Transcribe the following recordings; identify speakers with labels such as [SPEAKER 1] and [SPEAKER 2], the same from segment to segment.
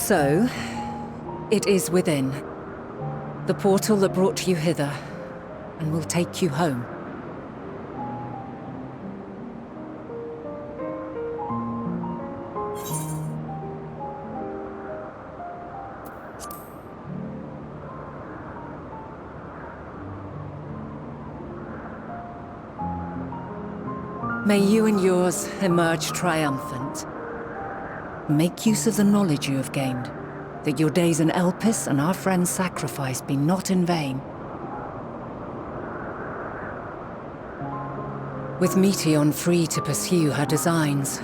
[SPEAKER 1] So, it is within. The portal that brought you hither, and will take you home. May you and yours emerge triumphant. Make use of the knowledge you have gained, that your days in Elpis and our friend's sacrifice be not in vain. With Meteion free to pursue her designs,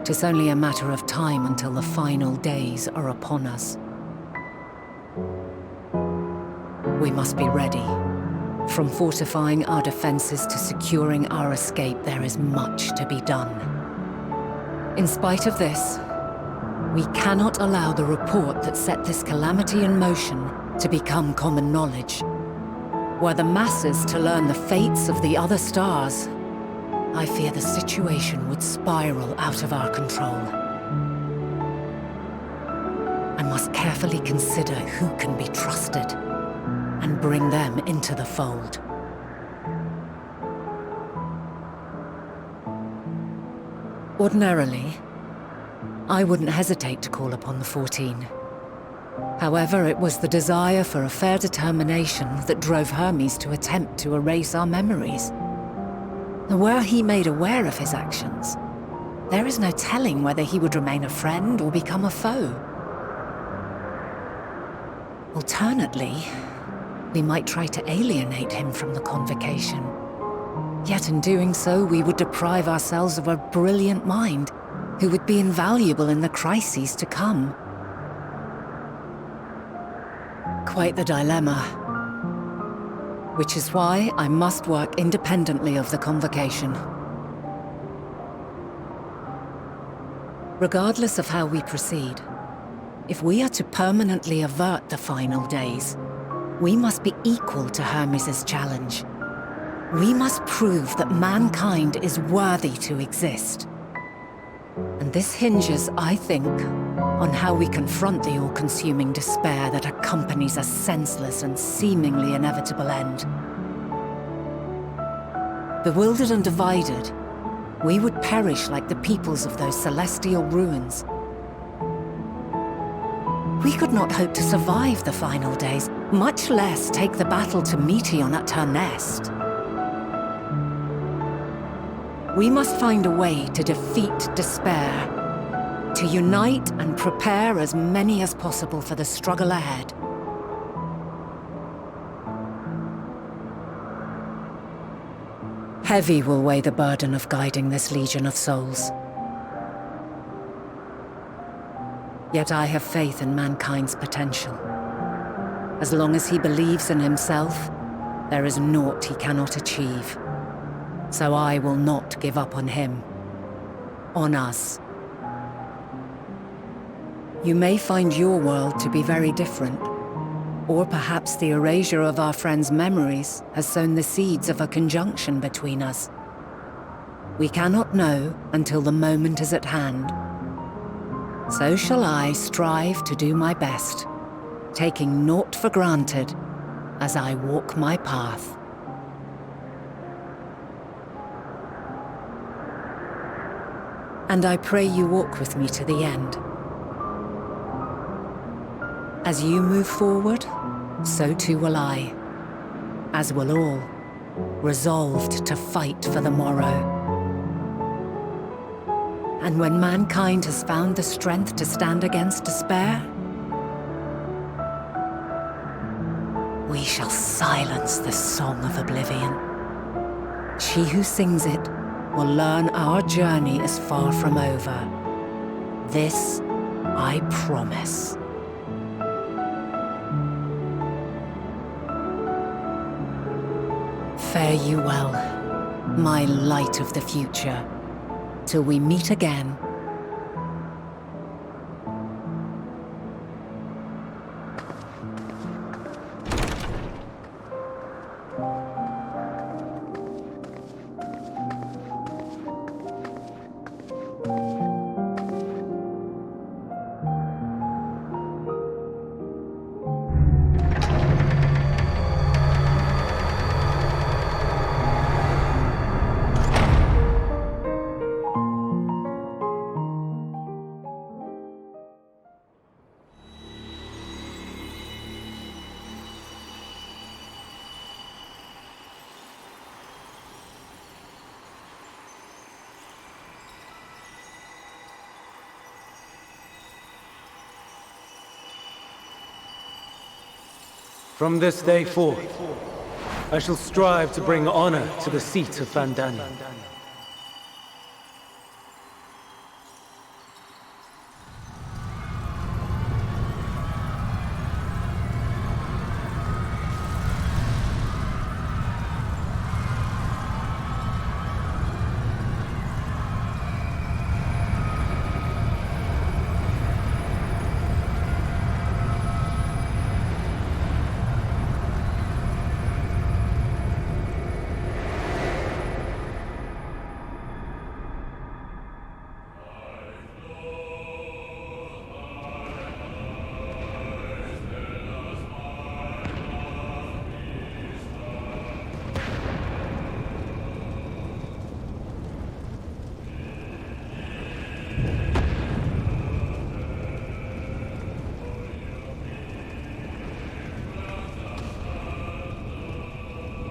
[SPEAKER 1] 'tis only a matter of time until the final days are upon us. We must be ready. From fortifying our defenses to securing our escape, there is much to be done. In spite of this, we cannot allow the report that set this calamity in motion to become common knowledge. Were the masses to learn the fates of the other stars, I fear the situation would spiral out of our control. I must carefully consider who can be trusted and bring them into the fold. Ordinarily, I wouldn't hesitate to call upon the 14. However, it was the desire for a fair determination that drove Hermes to attempt to erase our memories. Were he made aware of his actions, there is no telling whether he would remain a friend or become a foe. Alternately, we might try to alienate him from the convocation. Yet in doing so, we would deprive ourselves of a brilliant mind who would be invaluable in the crises to come. Quite the dilemma. Which is why I must work independently of the convocation. Regardless of how we proceed, if we are to permanently avert the final days, we must be equal to Hermes' challenge. We must prove that mankind is worthy to exist. And this hinges, I think, on how we confront the all-consuming despair that accompanies a senseless and seemingly inevitable end. Bewildered and divided, we would perish like the peoples of those celestial ruins. We could not hope to survive the final days, much less take the battle to Meteion at her nest. We must find a way to defeat despair, to unite and prepare as many as possible for the struggle ahead. Heavy will weigh the burden of guiding this legion of souls. Yet I have faith in mankind's potential. As long as he believes in himself, there is naught he cannot achieve. So I will not give up on him, on us. You may find your world to be very different, or perhaps the erasure of our friend's memories has sown the seeds of a conjunction between us. We cannot know until the moment is at hand. So shall I strive to do my best, taking naught for granted as I walk my path. And I pray you walk with me to the end. As you move forward, so too will I, as will all, resolved to fight for the morrow. And when mankind has found the strength to stand against despair, we shall silence the song of oblivion. She who sings it will learn our journey is far from over. This I promise. Fare you well, my light of the future, till we meet again.
[SPEAKER 2] From this day forth, I shall strive to bring honor to the seat of Vandana.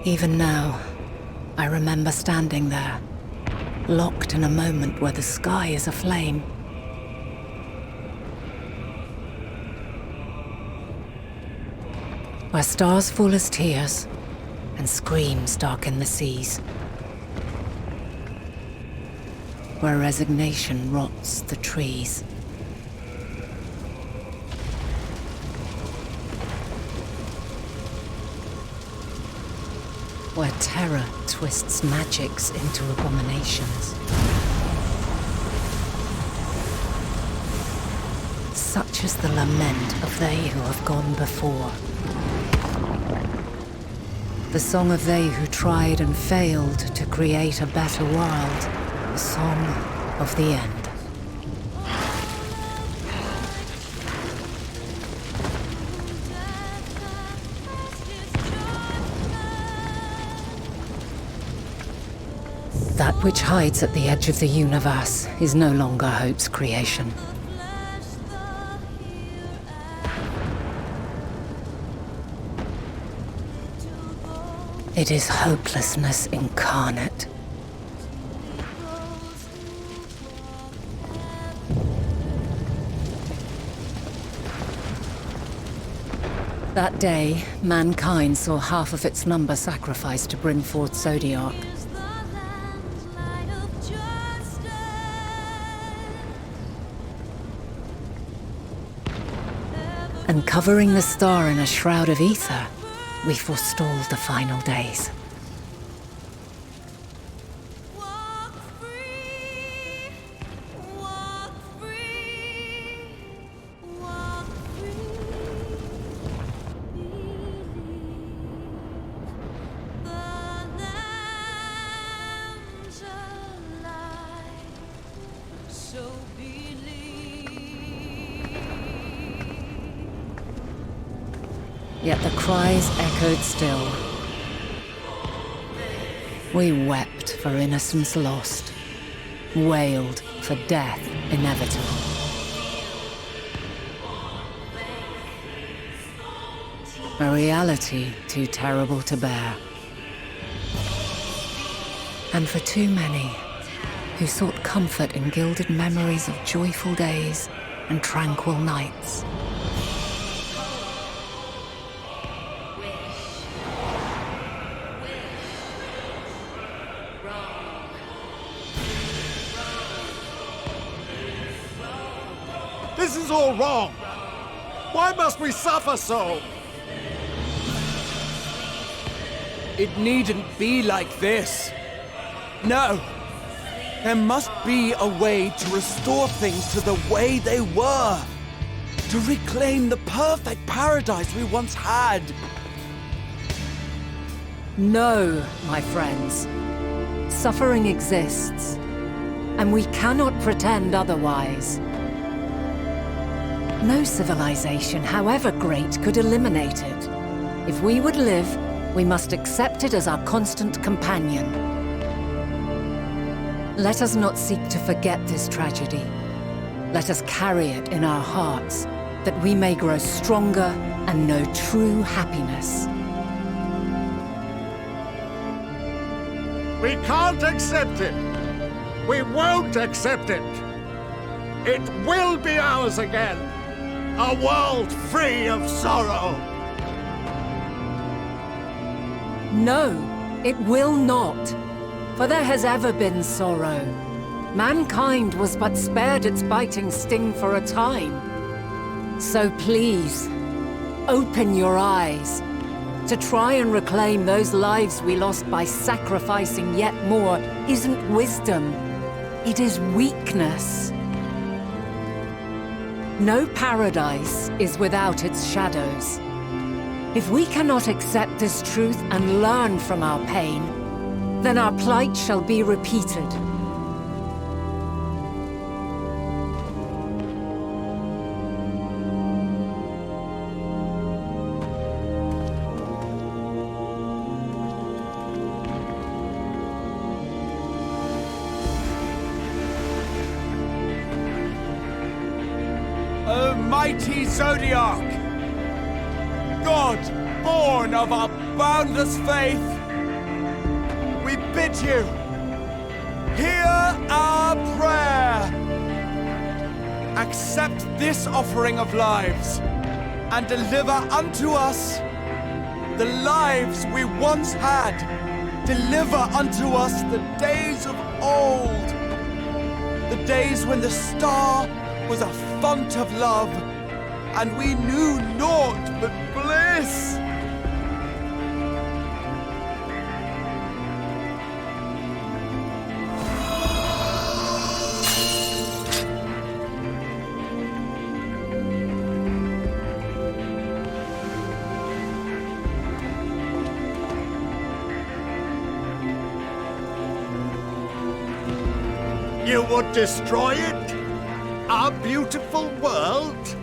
[SPEAKER 1] Even now, I remember standing there, locked in a moment where the sky is aflame. Where stars fall as tears, and screams darken the seas. Where resignation rots the trees. Where terror twists magics into abominations. Such is the lament of they who have gone before. The song of they who tried and failed to create a better world. The song of the end. That which hides at the edge of the universe is no longer hope's creation. It is hopelessness incarnate. That day, mankind saw half of its number sacrificed to bring forth Zodiac. And covering the star in a shroud of ether, we forestalled the final days. Yet the cries echoed still. We wept for innocence lost, wailed for death inevitable. A reality too terrible to bear. And for too many who sought comfort in gilded memories of joyful days and tranquil nights.
[SPEAKER 3] This is all wrong! Why must we suffer so?
[SPEAKER 4] It needn't be like this. No. There must be a way to restore things to the way they were. To reclaim the perfect paradise we once had.
[SPEAKER 1] No, my friends. Suffering exists, and we cannot pretend otherwise. No civilization, however great, could eliminate it. If we would live, we must accept it as our constant companion. Let us not seek to forget this tragedy. Let us carry it in our hearts, that we may grow stronger and know true happiness.
[SPEAKER 3] We can't accept it! We won't accept it! It will be ours again! A world free of sorrow!
[SPEAKER 1] No, it will not. For there has ever been sorrow. Mankind was but spared its biting sting for a time. So please, open your eyes. To try and reclaim those lives we lost by sacrificing yet more isn't wisdom. It is weakness. No paradise is without its shadows. If we cannot accept this truth and learn from our pain, then our plight shall be repeated.
[SPEAKER 4] O mighty Zodiac! God, born of our boundless faith, we bid you, hear our prayer. Accept this offering of lives, and deliver unto us the lives we once had. Deliver unto us the days of old, the days when the star was a font of love, and we knew naught but bliss.
[SPEAKER 3] You would destroy it? Our beautiful world?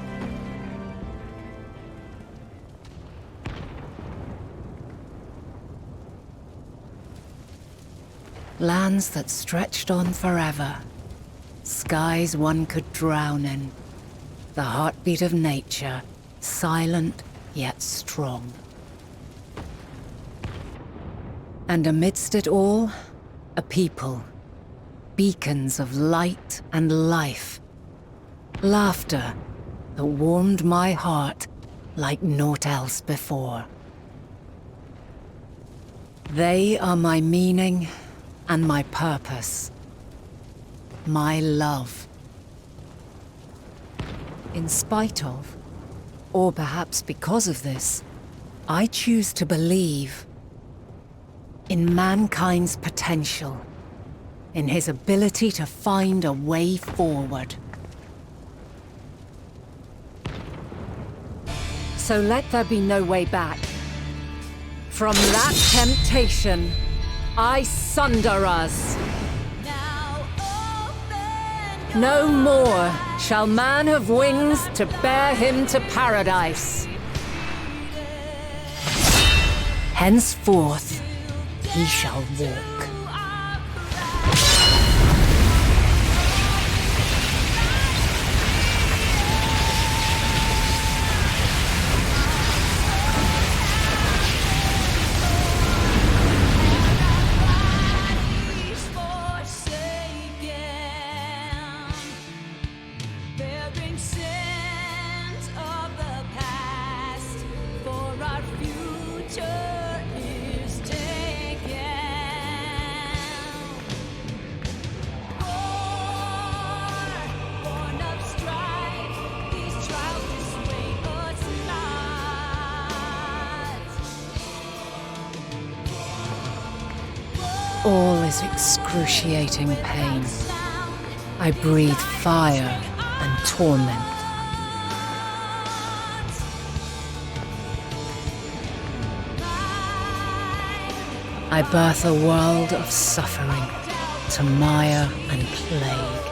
[SPEAKER 1] Lands that stretched on forever. Skies one could drown in. The heartbeat of nature, silent yet strong. And amidst it all, a people. Beacons of light and life. Laughter that warmed my heart like naught else before. They are my meaning and my purpose. My love. In spite of, or perhaps because of this, I choose to believe in mankind's potential, in his ability to find a way forward. So let there be no way back. From that temptation, I sunder us. No more shall man have wings to bear him to paradise. Henceforth, he shall walk. All is excruciating pain. I breathe fire and torment. I birth a world of suffering to mire and plague.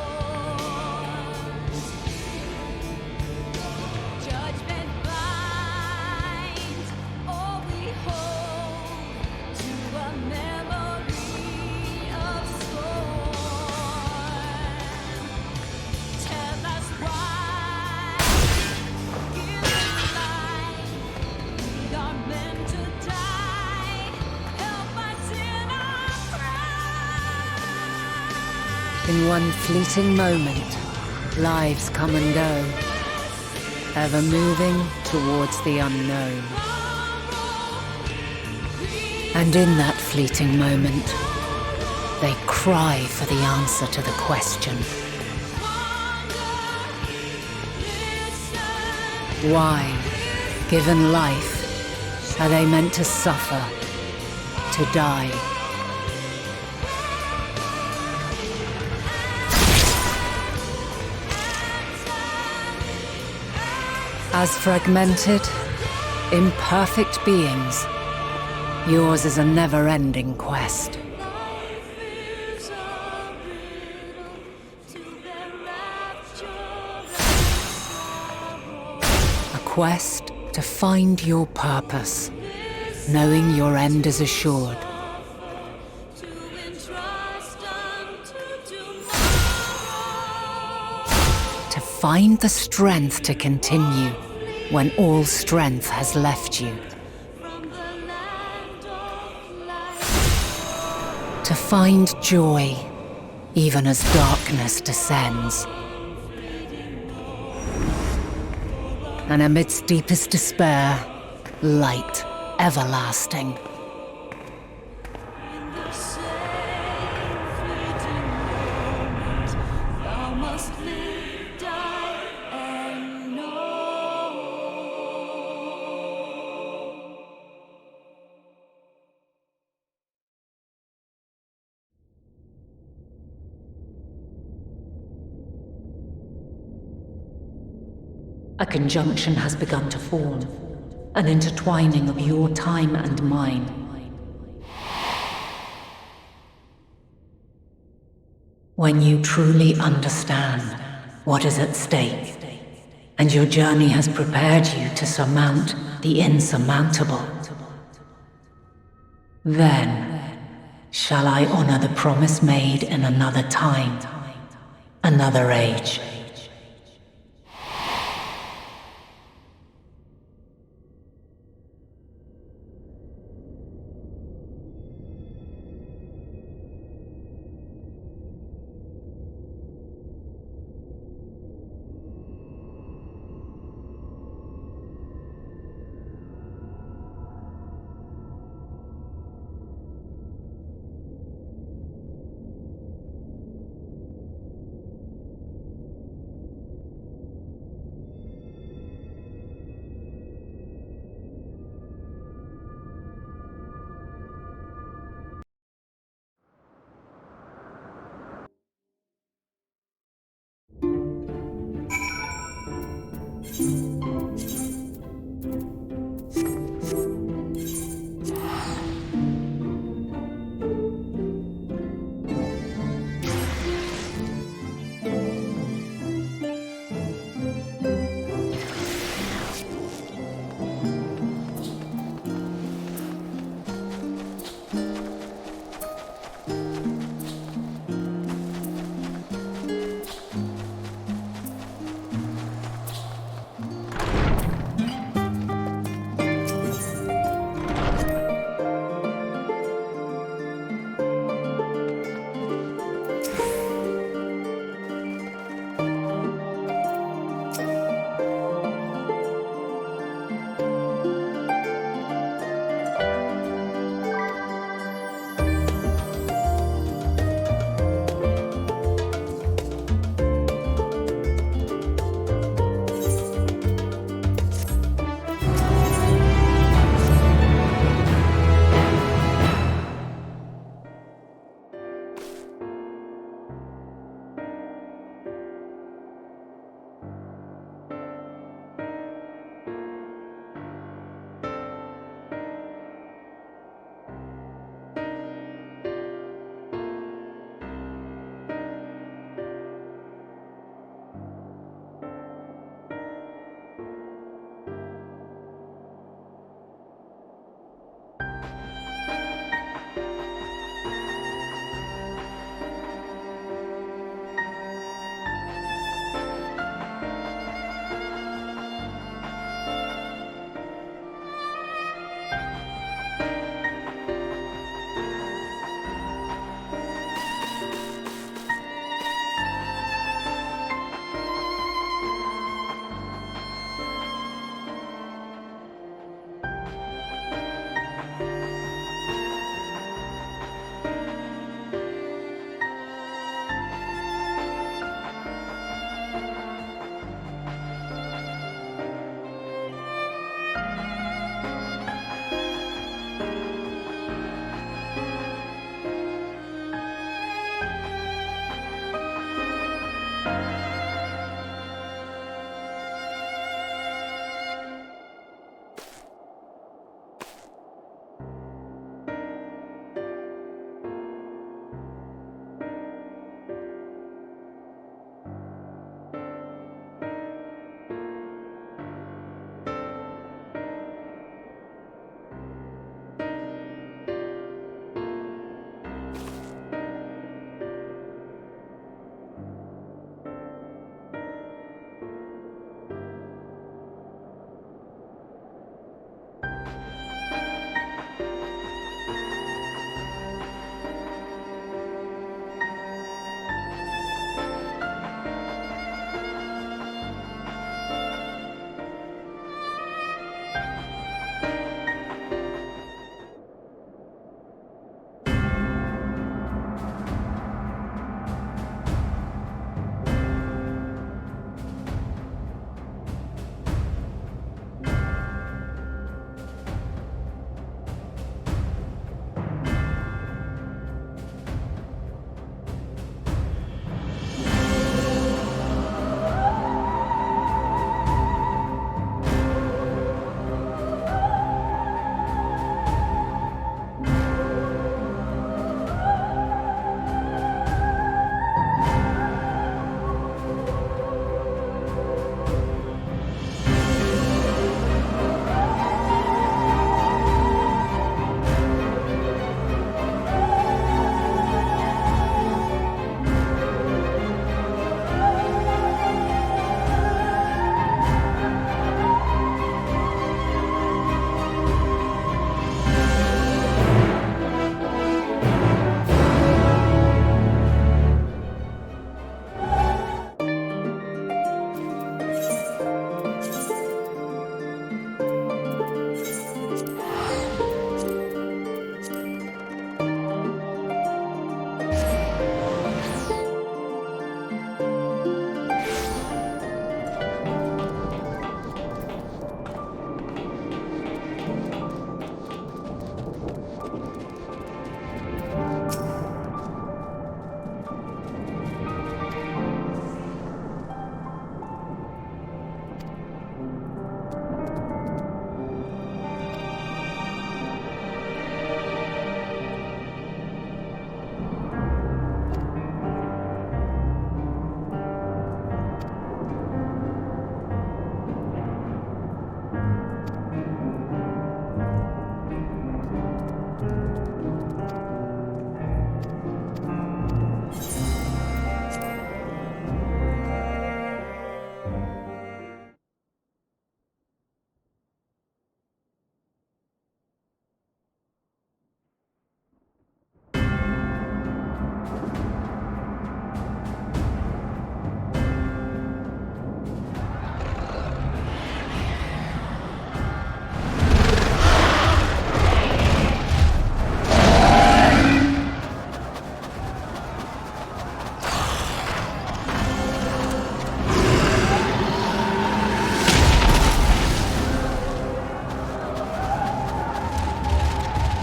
[SPEAKER 1] In one fleeting moment, lives come and go, ever moving towards the unknown. And in that fleeting moment, they cry for the answer to the question. Why, given life, are they meant to suffer, to die? As fragmented, imperfect beings, yours is a never-ending quest. A quest to find your purpose, knowing your end is assured. To find the strength to continue when all strength has left you. To find joy, even as darkness descends. And amidst deepest despair, light everlasting. A conjunction has begun to form, an intertwining of your time and mine. When you truly understand what is at stake, and your journey has prepared you to surmount the insurmountable, then shall I honor the promise made in another time, another age.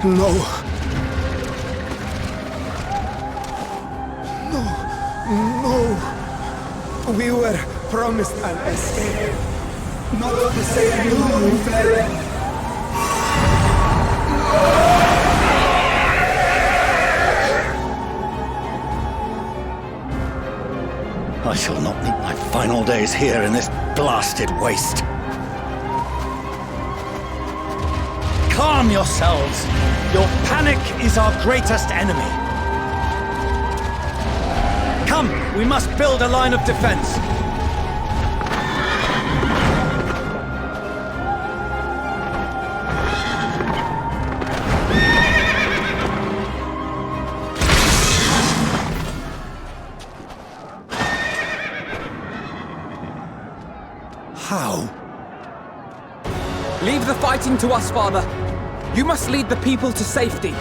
[SPEAKER 4] No. No. We were promised an escape. Not to say you fell.
[SPEAKER 5] I shall not meet my final days here in this blasted waste. Calm yourselves! Your panic is our greatest enemy. Come, we must build a line of defense.
[SPEAKER 4] How?
[SPEAKER 6] Leave the fighting to us, Father. You must lead the people to safety.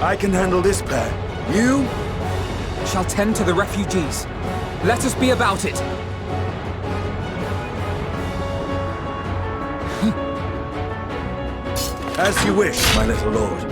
[SPEAKER 4] I can handle this pair. You?
[SPEAKER 6] Shall tend to the refugees. Let us be about it.
[SPEAKER 4] As you wish, my little lord.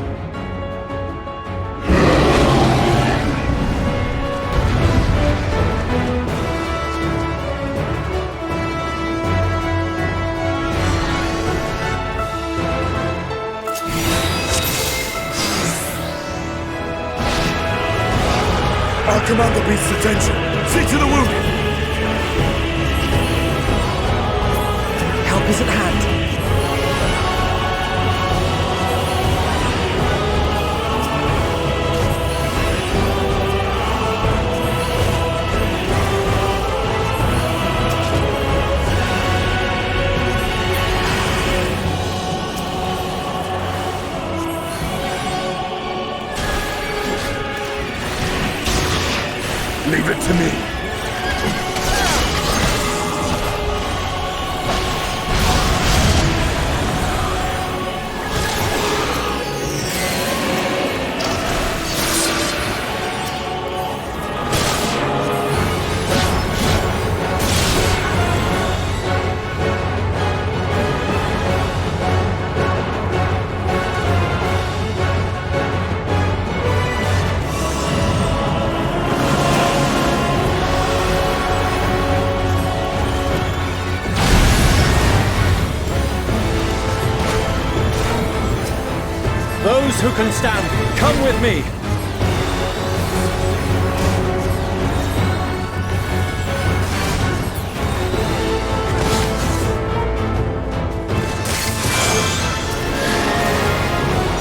[SPEAKER 4] Our commander beats attention. See to the wounded!
[SPEAKER 6] Help is at hand.
[SPEAKER 4] Leave it to me.
[SPEAKER 2] Those who can stand, come with me!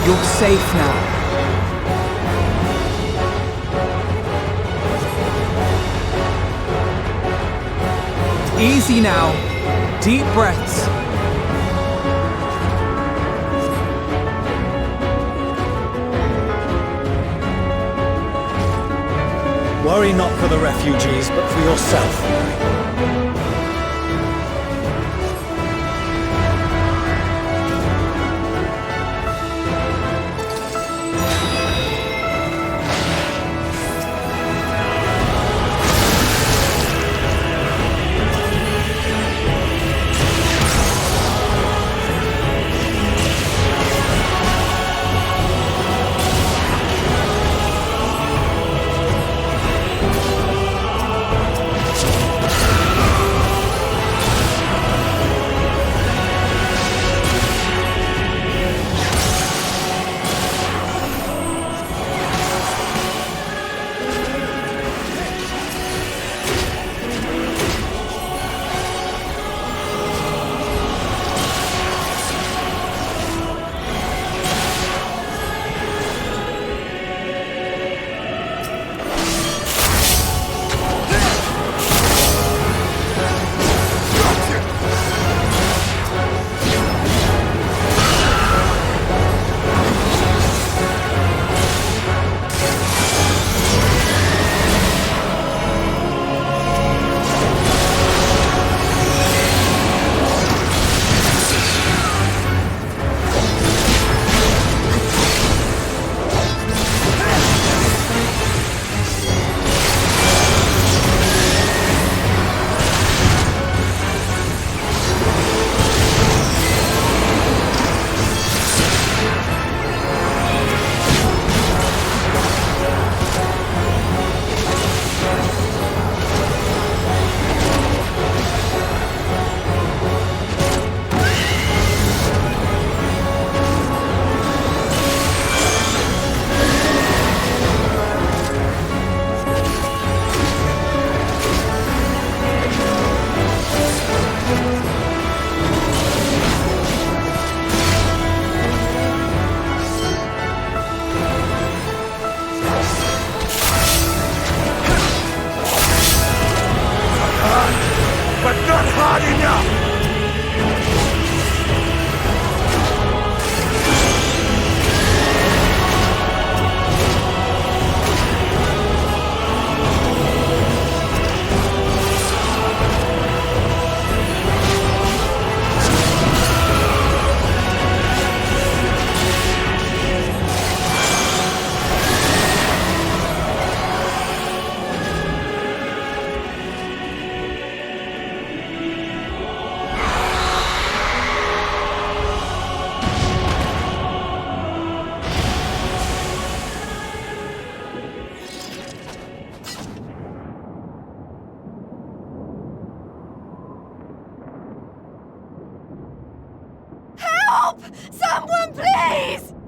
[SPEAKER 6] You're safe now. Easy now. Deep breaths.
[SPEAKER 5] Worry not for the refugees, but for yourself.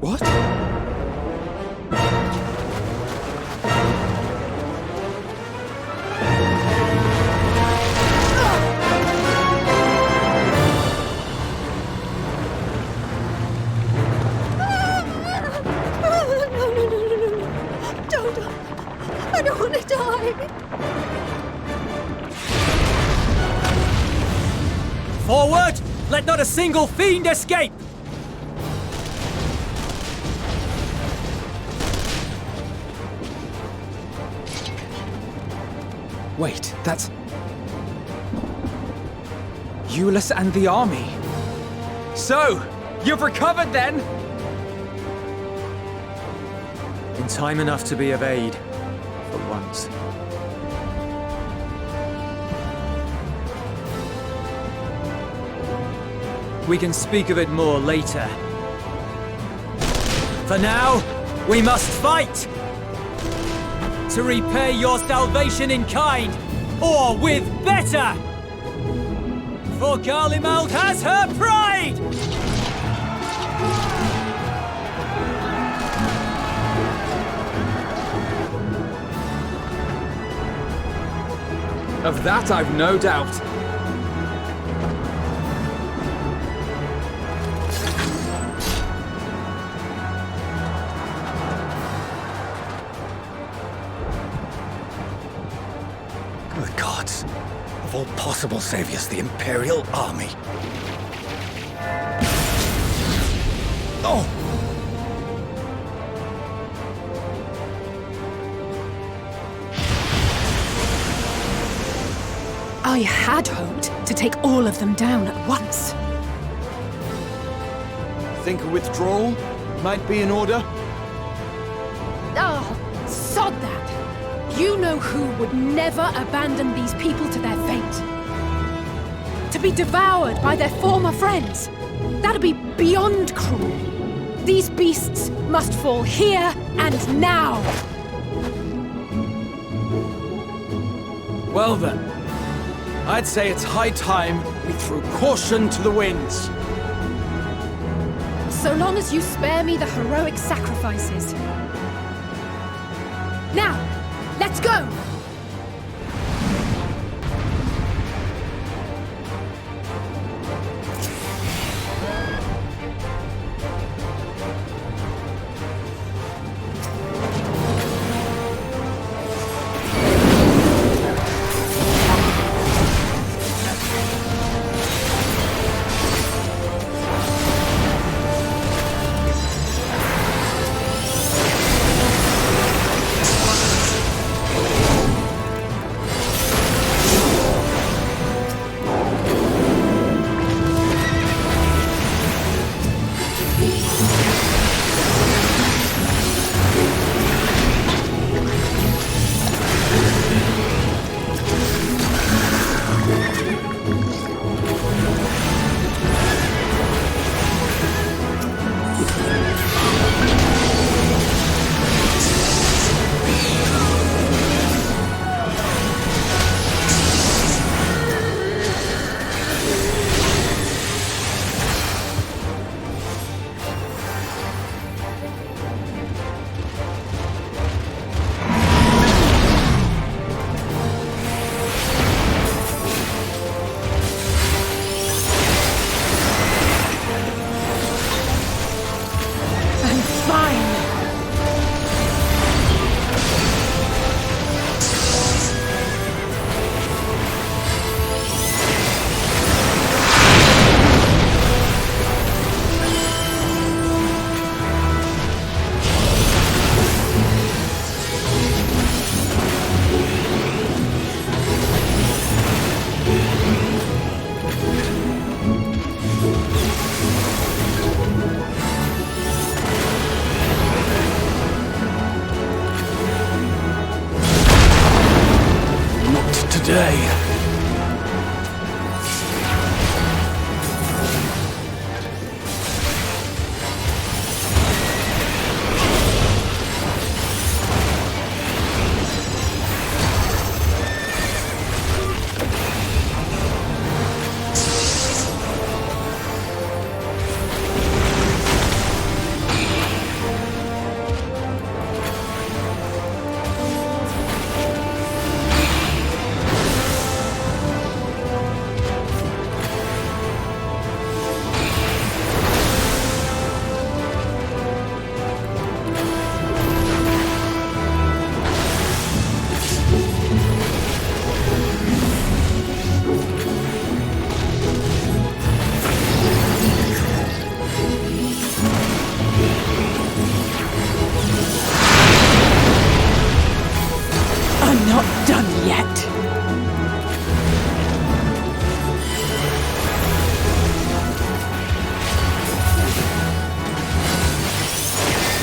[SPEAKER 6] What?
[SPEAKER 7] No. Don't. I don't want to die.
[SPEAKER 2] Forward! Let not a single fiend escape!
[SPEAKER 6] Wait, that's... Euless and the army. So, you've recovered then?
[SPEAKER 2] In time enough to be of aid. For once. We can speak of it more later. For now, we must fight! To repay your salvation in kind, or with better! For Garlemald has her pride!
[SPEAKER 6] Of that I've no doubt.
[SPEAKER 5] Good gods. Of all possible saviors, the Imperial Army. Oh!
[SPEAKER 7] I had hoped to take all of them down at once.
[SPEAKER 4] Think a withdrawal might be in order?
[SPEAKER 7] Oh, sod that. You know who would never abandon these people to their fate. To be devoured by their former friends. That'd be beyond cruel. These beasts must fall here and now.
[SPEAKER 4] Well then, I'd say it's high time we threw caution to the winds.
[SPEAKER 7] So long as you spare me the heroic sacrifices. Now, let's go!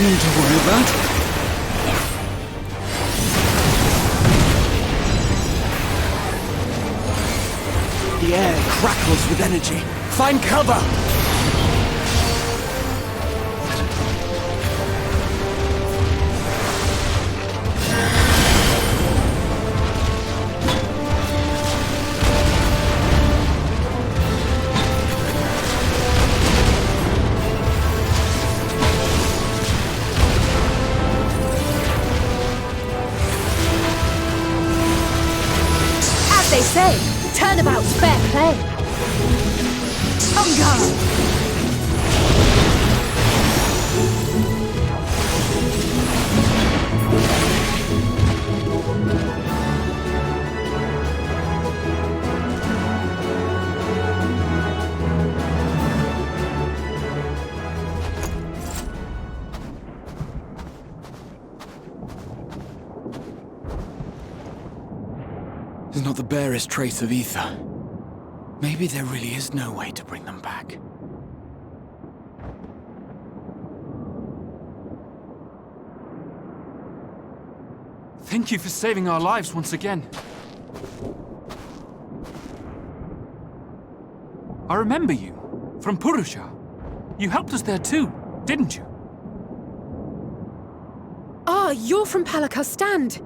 [SPEAKER 4] Nothing to worry about. The air crackles with energy. Find cover!
[SPEAKER 7] As they say, turnabout's fair play. On guard!
[SPEAKER 4] There's not the barest trace of ether. Maybe there really is no way to bring them back.
[SPEAKER 6] Thank you for saving our lives once again. I remember you, from Purusha. You helped us there too, didn't you?
[SPEAKER 7] Ah, you're from Palaka's stand.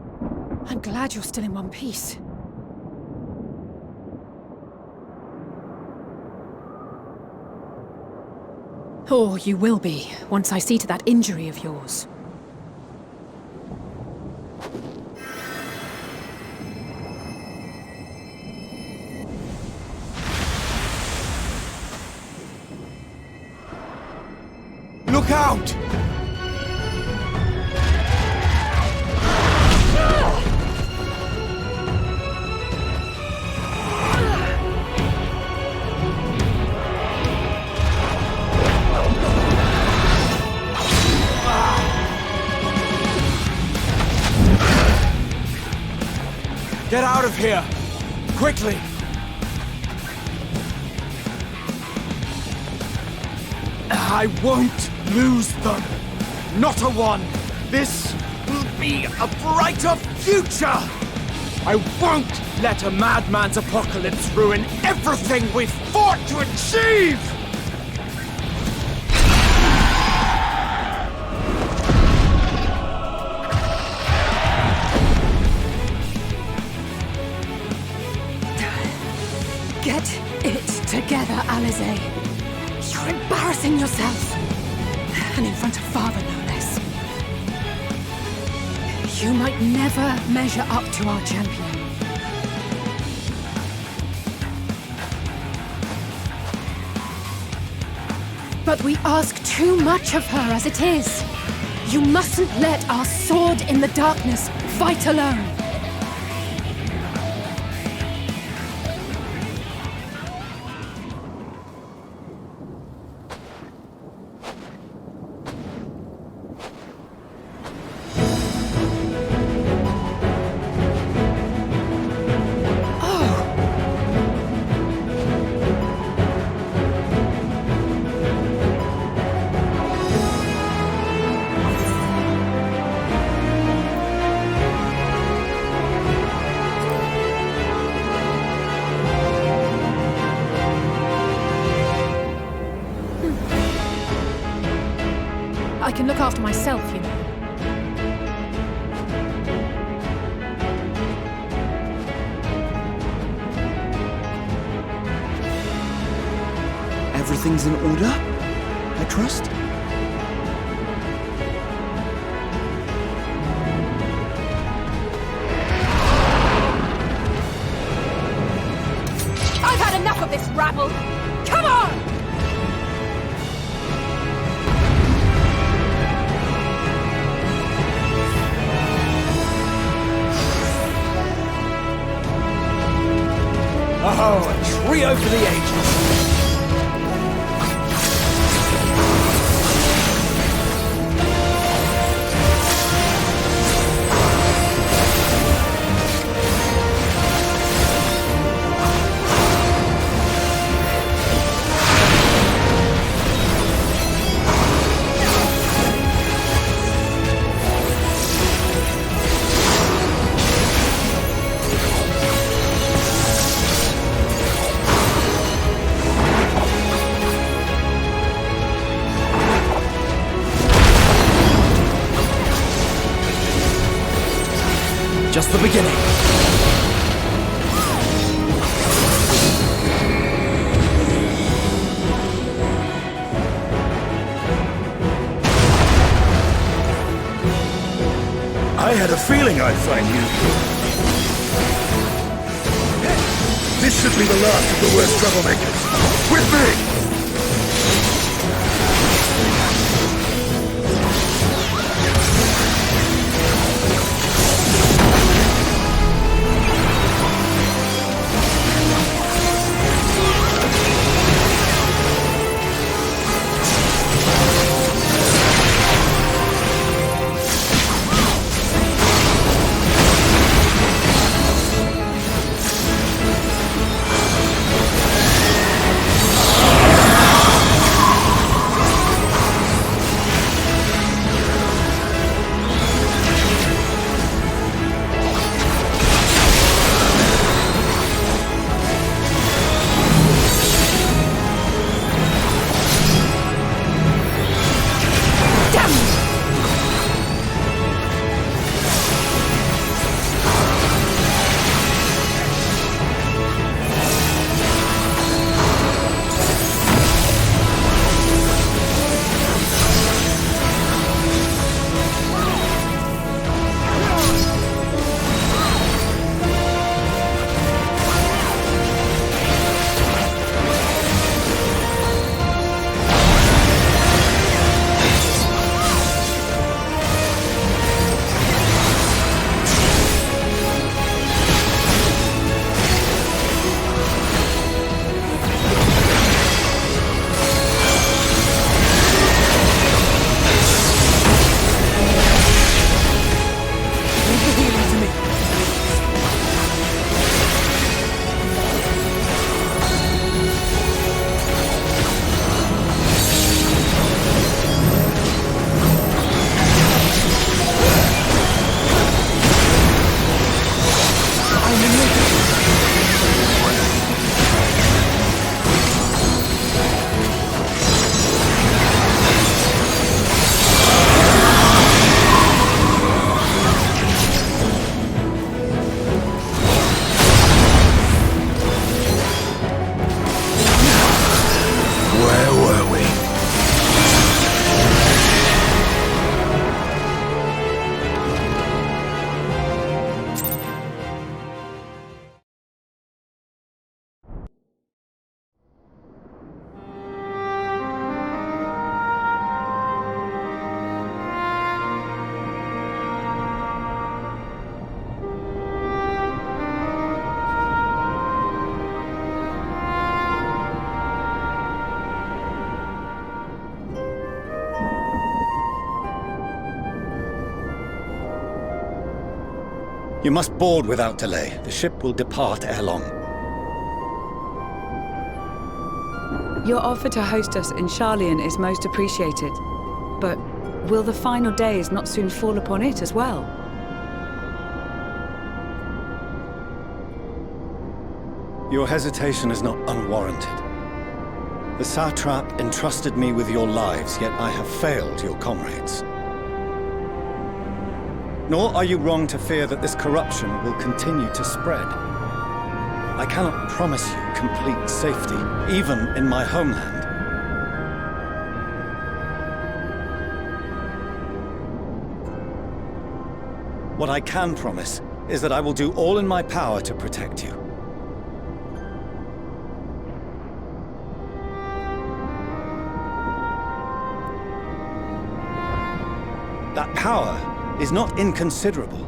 [SPEAKER 7] I'm glad you're still in one piece. Or you will be, once I see to that injury of yours.
[SPEAKER 4] Look out! Get out of here! Quickly! I won't lose them! Not a one! This will be a brighter future! I won't let a madman's apocalypse ruin everything we've fought to achieve!
[SPEAKER 7] Get it together, Alize. You're embarrassing yourself. And in front of Father, no less. You might never measure up to our champion. But we ask too much of her as it is. You mustn't let our sword in the darkness fight alone. I can look after myself, you know.
[SPEAKER 4] Everything's in order, I trust?
[SPEAKER 7] I've had enough of this rabble! Come on!
[SPEAKER 4] Oh, a trio for the ages!
[SPEAKER 6] just the beginning.
[SPEAKER 5] I had a feeling I'd find you. This should be the last of the worst troublemakers. With me! You must board without delay. The ship will depart ere long.
[SPEAKER 8] Your offer to host us in Sharlayan is most appreciated. But will the final days not soon fall upon it as well?
[SPEAKER 5] Your hesitation is not unwarranted. The satrap entrusted me with your lives, yet I have failed your comrades. Nor are you wrong to fear that this corruption will continue to spread. I cannot promise you complete safety, even in my homeland. What I can promise is that I will do all in my power to protect you. That power is not inconsiderable.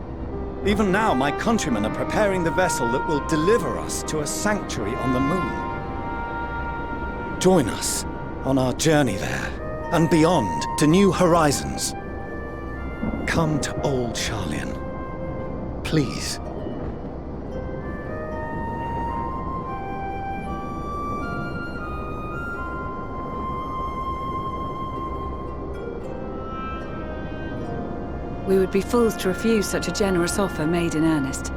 [SPEAKER 5] Even now, my countrymen are preparing the vessel that will deliver us to a sanctuary on the moon. Join us on our journey there, and beyond, to new horizons. Come to old Sharlayan. Please.
[SPEAKER 8] We would be fools to refuse such a generous offer made in earnest.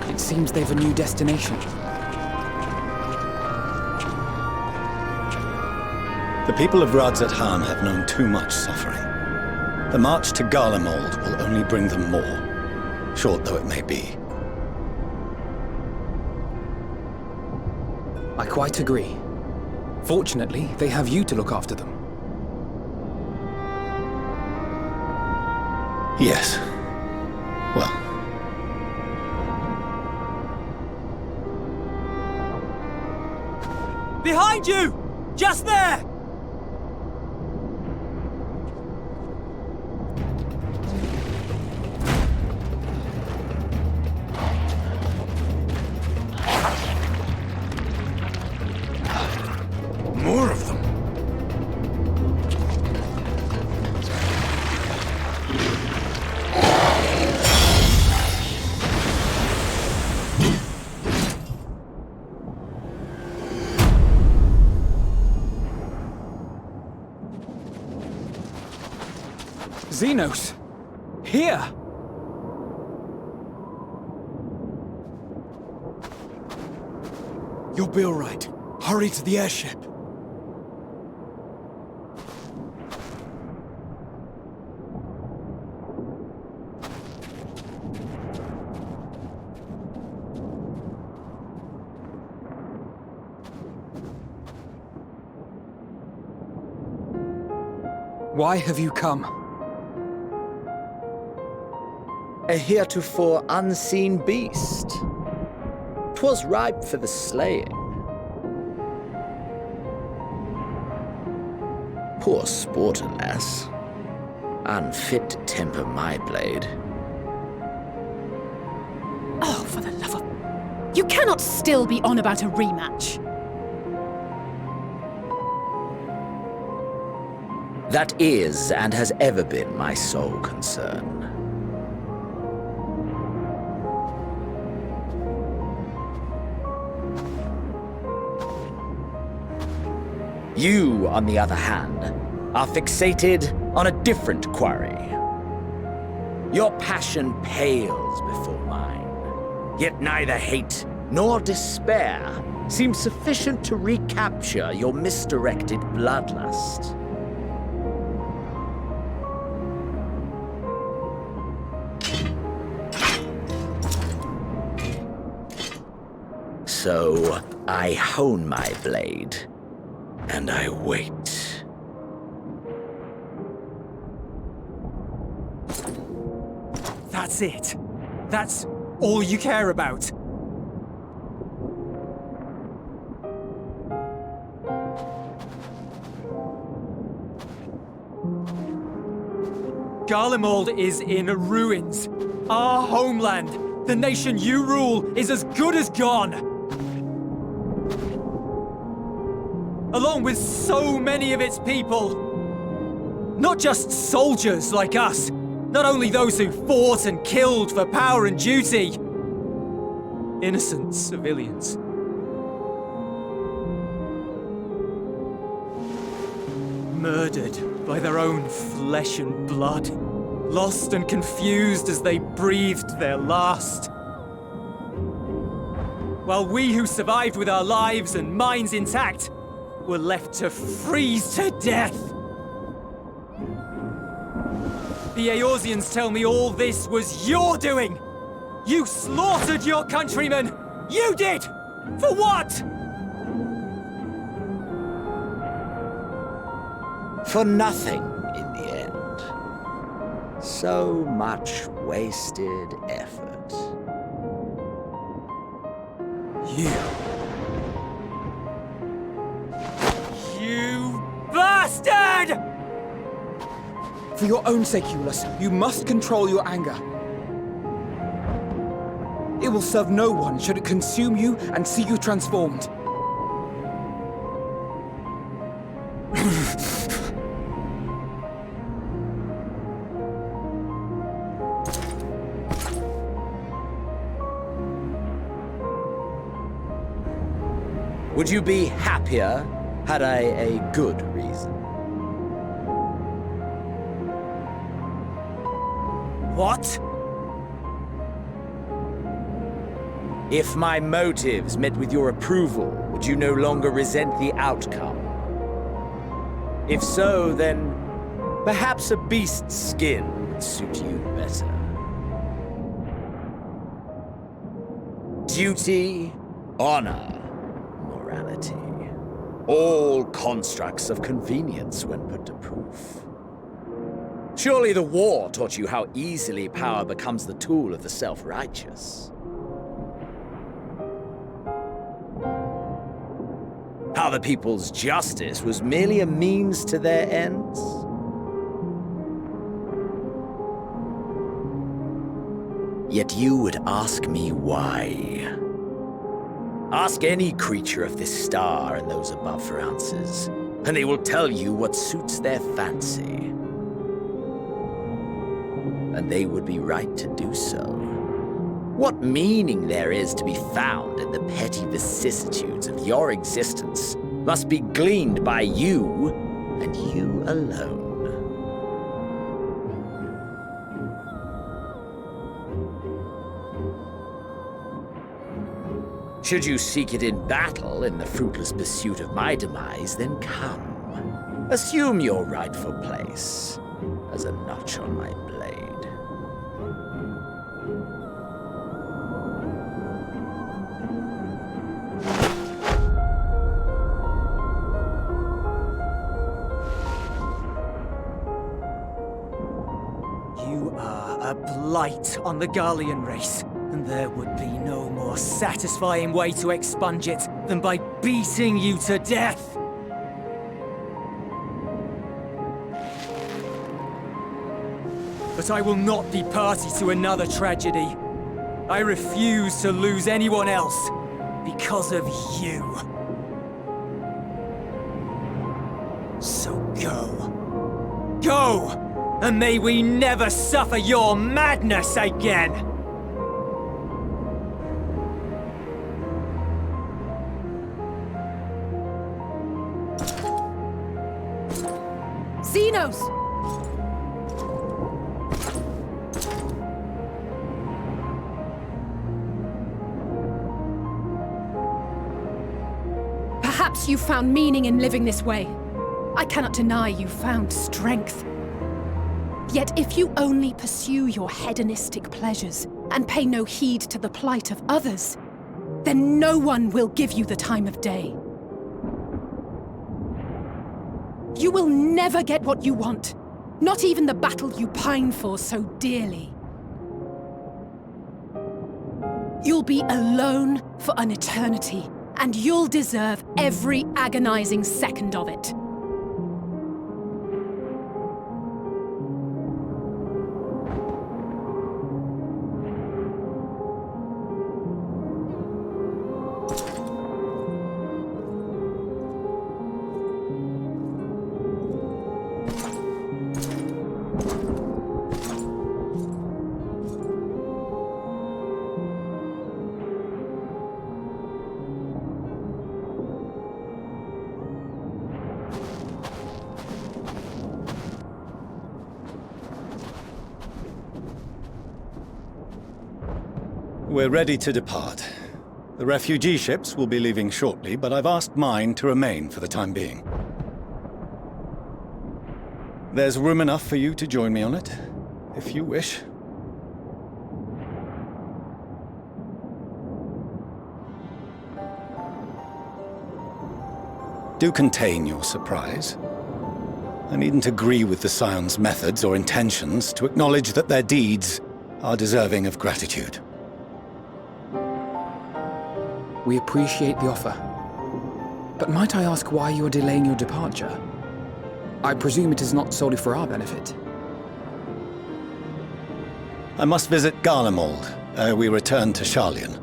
[SPEAKER 6] It seems they've a new destination.
[SPEAKER 5] The people of Radzat-Han have known too much suffering. The march to Garlemald will only bring them more, short though it may be.
[SPEAKER 6] I quite agree. Fortunately, they have you to look after them.
[SPEAKER 5] Yes. Well.
[SPEAKER 2] Behind you! Just there!
[SPEAKER 3] More of them.
[SPEAKER 6] Xenos! Here!
[SPEAKER 4] You'll be all right. Hurry to the airship.
[SPEAKER 6] Why have you come?
[SPEAKER 9] A heretofore unseen beast. 'Twas ripe for the slaying. Poor sport, alas. Unfit to temper my blade.
[SPEAKER 7] Oh, for the love of... You cannot still be on about a rematch.
[SPEAKER 9] That is, and has ever been, my sole concern. You, on the other hand, are fixated on a different quarry. Your passion pales before mine, yet neither hate nor despair seem sufficient to recapture your misdirected bloodlust. So, I hone my blade, and I wait.
[SPEAKER 2] That's it. That's all you care about. Garlemald is in ruins. Our homeland, the nation you rule, is as good as gone. Along with so many of its people. Not just soldiers like us, not only those who fought and killed for power and duty. Innocent civilians. Murdered by their own flesh and blood. Lost and confused as they breathed their last. While we who survived with our lives and minds intact were left to freeze to death. The Eorzeans tell me all this was your doing! You slaughtered your countrymen! You did! For what?
[SPEAKER 9] For nothing, in the end. So much wasted effort.
[SPEAKER 2] You bastard!
[SPEAKER 6] For your own sake, Eulus, you must control your anger. It will serve no one should it consume you and see you transformed.
[SPEAKER 9] Would you be happier had I a good reason?
[SPEAKER 2] What?
[SPEAKER 9] If my motives met with your approval, would you no longer resent the outcome? If so, then perhaps a beast's skin would suit you better. Duty, honor, morality. All constructs of convenience when put to proof. Surely the war taught you how easily power becomes the tool of the self-righteous. How the people's justice was merely a means to their ends. Yet you would ask me why. Ask any creature of this star and those above for answers, and they will tell you what suits their fancy. And they would be right to do so. What meaning there is to be found in the petty vicissitudes of your existence must be gleaned by you, and you alone. Should you seek it in battle in the fruitless pursuit of my demise, then come. Assume your rightful place as a notch on my blade.
[SPEAKER 2] You are a blight on the Garlean race, and there would be no more satisfying way to expunge it than by beating you to death. But I will not be party to another tragedy. I refuse to lose anyone else because of you. So go. Go! And may we never suffer your madness again!
[SPEAKER 7] Xenos! Perhaps you found meaning in living this way. I cannot deny you found strength. Yet if you only pursue your hedonistic pleasures and pay no heed to the plight of others, then no one will give you the time of day. You will never get what you want, not even the battle you pine for so dearly. You'll be alone for an eternity, and you'll deserve every agonizing second of it.
[SPEAKER 5] We're ready to depart. The refugee ships will be leaving shortly, but I've asked mine to remain for the time being. There's room enough for you to join me on it, if you wish. Do contain your surprise. I needn't agree with the Scion's methods or intentions to acknowledge that their deeds are deserving of gratitude.
[SPEAKER 6] We appreciate the offer. But might I ask why you are delaying your departure? I presume it is not solely for our benefit.
[SPEAKER 5] I must visit Garlemald ere we return to Sharlayan.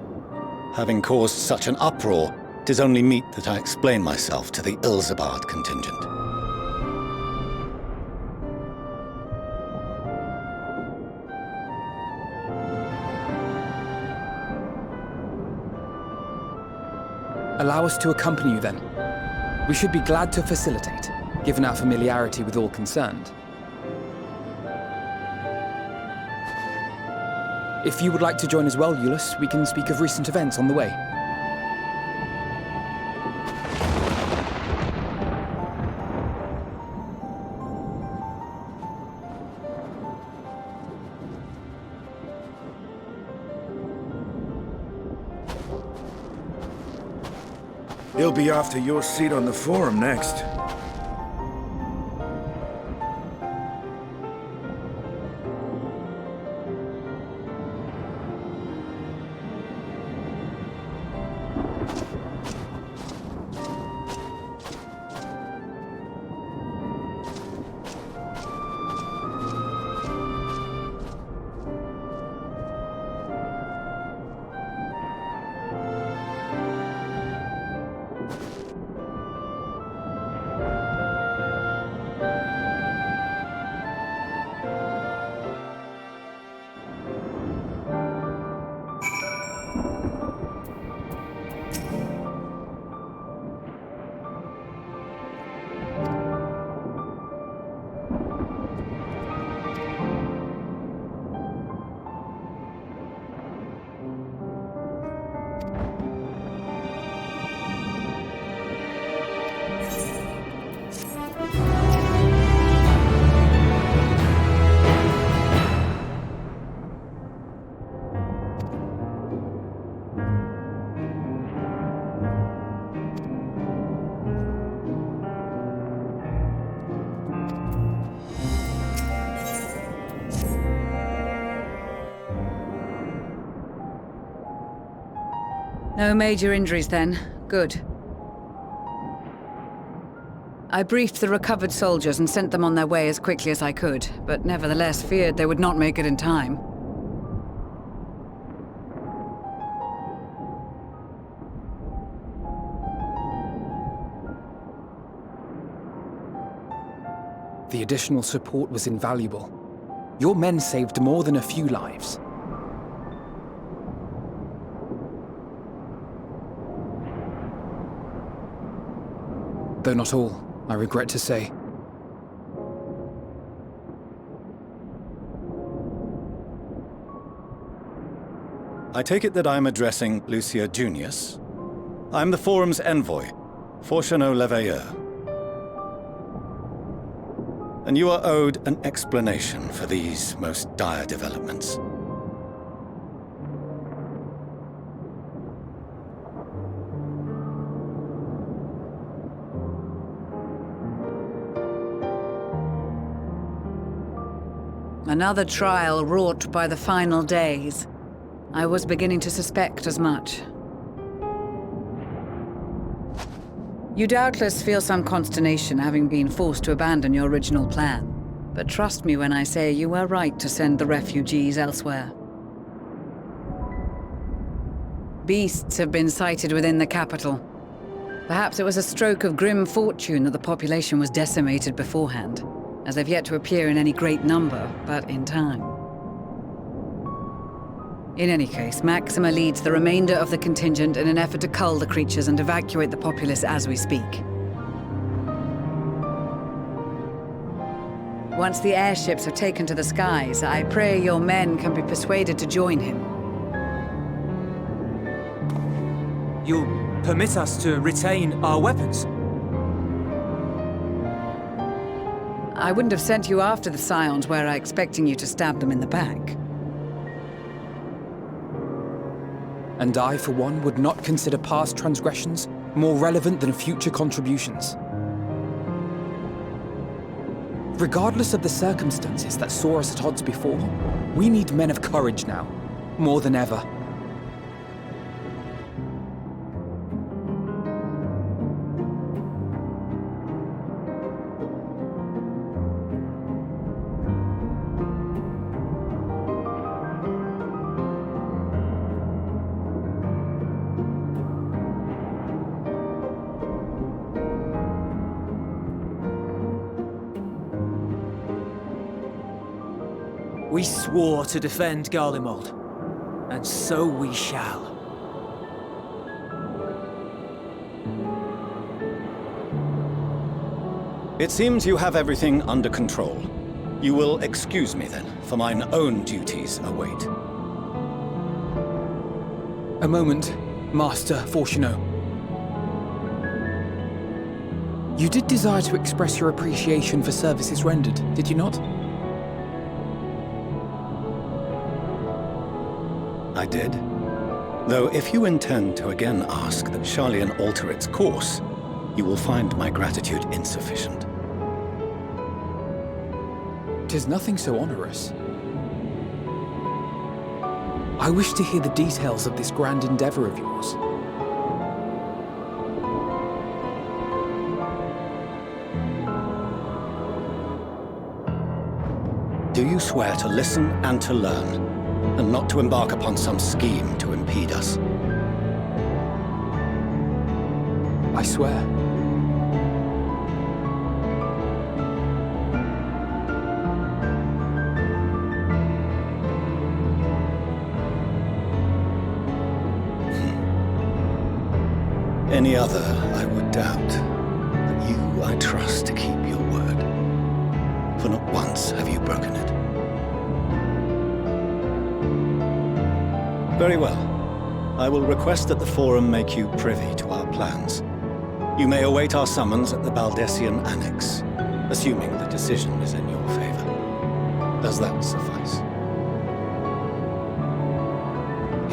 [SPEAKER 5] Having caused such an uproar, 'tis only meet that I explain myself to the Ilzabard contingent.
[SPEAKER 6] Allow us to accompany you then. We should be glad to facilitate, given our familiarity with all concerned. If you would like to join as well, Eulus, we can speak of recent events on the way.
[SPEAKER 10] He'll be after your seat on the Forum next.
[SPEAKER 8] No major injuries then. Good. I briefed the recovered soldiers and sent them on their way as quickly as I could, but nevertheless feared they would not make it in time.
[SPEAKER 6] The additional support was invaluable. Your men saved more than a few lives. Though not all, I regret to say.
[SPEAKER 5] I take it that I'm addressing Lucia Junius. I'm the Forum's envoy, Fortuneau Leveilleur. And you are owed an explanation for these most dire developments.
[SPEAKER 8] Another trial wrought by the final days. I was beginning to suspect as much. You doubtless feel some consternation having been forced to abandon your original plan. But trust me when I say you were right to send the refugees elsewhere. Beasts have been sighted within the capital. Perhaps it was a stroke of grim fortune that the population was decimated beforehand, as they've yet to appear in any great number, but in time. In any case, Maxima leads the remainder of the contingent in an effort to cull the creatures and evacuate the populace as we speak. Once the airships are taken to the skies, I pray your men can be persuaded to join him.
[SPEAKER 2] You'll permit us to retain our weapons?
[SPEAKER 8] I wouldn't have sent you after the Scions were I expecting you to stab them in the back.
[SPEAKER 6] And I, for one, would not consider past transgressions more relevant than future contributions. Regardless of the circumstances that saw us at odds before, we need men of courage now, more than ever.
[SPEAKER 2] We swore to defend Garlemald, and so we shall.
[SPEAKER 5] It seems you have everything under control. You will excuse me then, for mine own duties await.
[SPEAKER 6] A moment, Master Fortuneau. You did desire to express your appreciation for services rendered, did you not?
[SPEAKER 5] I did. Though if you intend to again ask that Sharlayan alter its course, you will find my gratitude insufficient.
[SPEAKER 6] 'Tis nothing so onerous. I wish to hear the details of this grand endeavor of yours.
[SPEAKER 5] Do you swear to listen and to learn, and not to embark upon some scheme to impede us?
[SPEAKER 6] I swear.
[SPEAKER 5] Any other, I would doubt. But you, I trust to keep your word. For not once have you broken it. Very well. I will request that the Forum make you privy to our plans. You may await our summons at the Baldessian Annex, assuming the decision is in your favor. Does that suffice?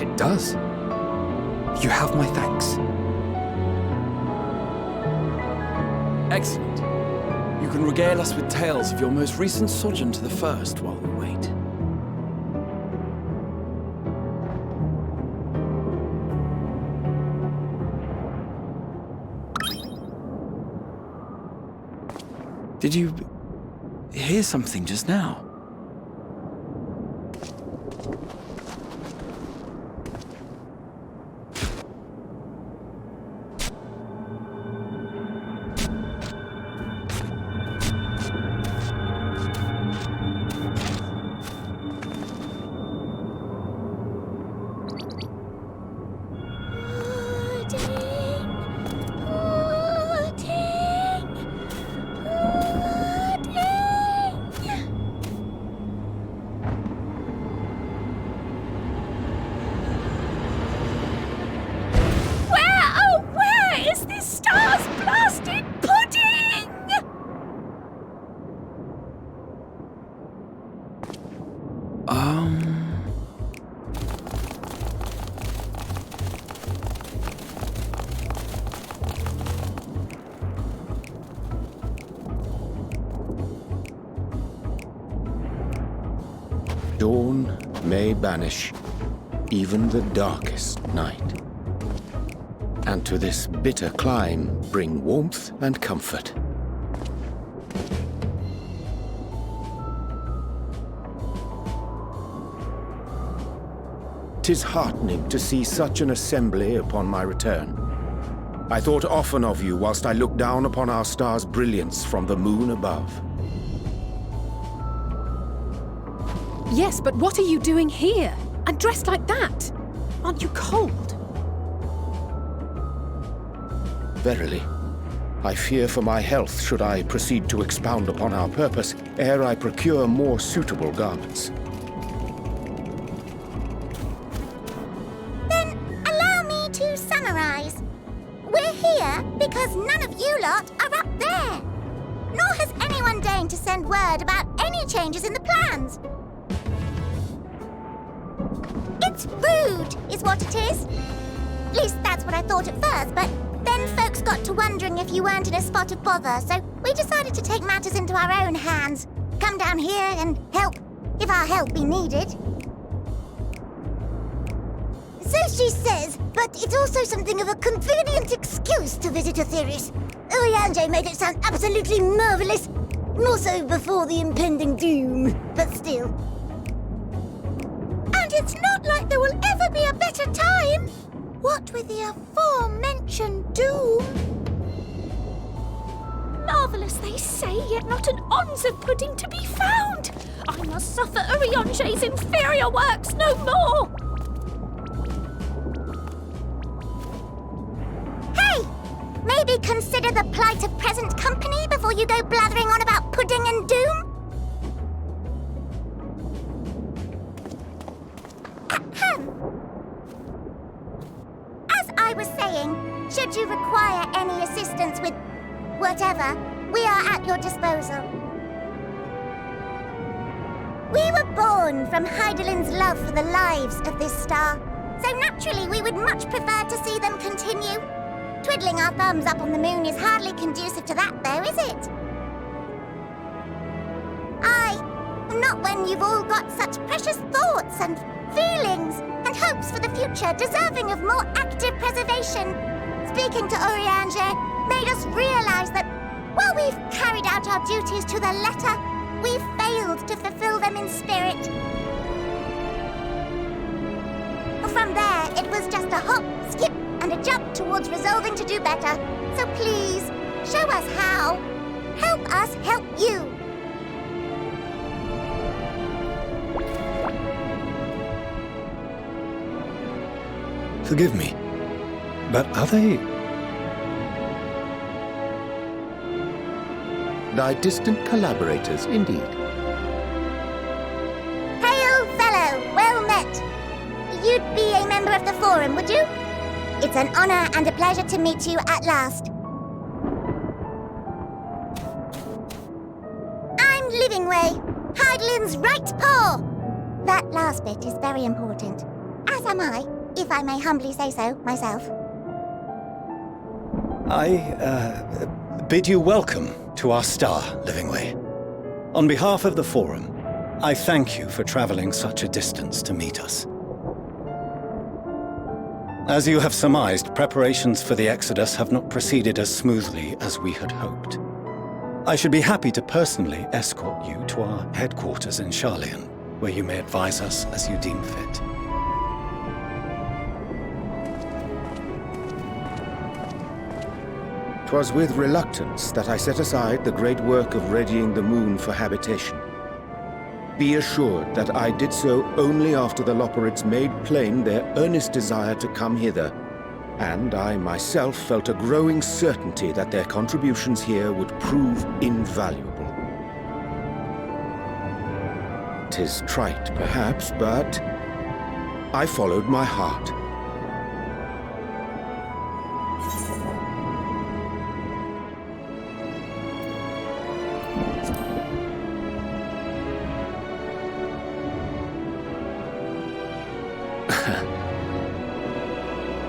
[SPEAKER 6] It does. You have my thanks.
[SPEAKER 4] Excellent. You can regale us with tales of your most recent sojourn to the First while we wait. Did you hear something just now?
[SPEAKER 11] Dawn may banish even the darkest night, and to this bitter clime bring warmth and comfort. 'Tis heartening to see such an assembly upon my return. I thought often of you whilst I looked down upon our star's brilliance from the moon above.
[SPEAKER 7] Yes, but what are you doing here? And dressed like that? Aren't you cold?
[SPEAKER 11] Verily, I fear for my health should I proceed to expound upon our purpose ere I procure more suitable garments.
[SPEAKER 12] Then allow me to summarize. We're here because none of you lot are up there. Nor has anyone deigned to send word about any changes in the plans. It's rude, is what it is. At least that's what I thought at first, but then folks got to wondering if you weren't in a spot of bother, so we decided to take matters into our own hands. Come down here and help, if our help be needed. So she says, but it's also something of a convenient excuse to visit Atheris. Oriange made it sound absolutely marvelous. More so before the impending doom, but still. And it's not like there will ever be a better time. What with the aforementioned doom?
[SPEAKER 13] Marvellous, they say, yet not an ounce of pudding to be found. I must suffer Oriange's inferior works no more.
[SPEAKER 12] Hey! Maybe consider the plight of present company before you go blathering on about pudding and doom? As I was saying, should you require any assistance with whatever, we are at your disposal. We were born from Hydalin's love for the lives of this star. So naturally, we would much prefer to see them continue. Twiddling our thumbs up on the moon is hardly conducive to that, though, is it? Not when you've all got such precious thoughts and feelings and hopes for the future deserving of more active preservation. Speaking to Urianger made us realize that while we've carried out our duties to the letter, we've failed to fulfill them in spirit. From there, it was just a hop, skip, and a jump towards resolving to do better. So please, show us how. Help us help you.
[SPEAKER 5] Forgive me, but are they...
[SPEAKER 11] Thy distant collaborators, indeed.
[SPEAKER 12] Hail, fellow! Well met! You'd be a member of the Forum, would you? It's an honor and a pleasure to meet you at last. I'm Livingway, Hydaelyn's right paw! That last bit is very important, as am I. If I may humbly say so myself.
[SPEAKER 5] I bid you welcome to our star, Livingway. On behalf of the Forum, I thank you for traveling such a distance to meet us. As you have surmised, preparations for the Exodus have not proceeded as smoothly as we had hoped. I should be happy to personally escort you to our headquarters in Sharlayan, where you may advise us as you deem fit.
[SPEAKER 11] 'Twas with reluctance that I set aside the great work of readying the moon for habitation. Be assured that I did so only after the Loperids made plain their earnest desire to come hither, and I myself felt a growing certainty that their contributions here would prove invaluable. 'Tis trite, perhaps, but I followed my heart.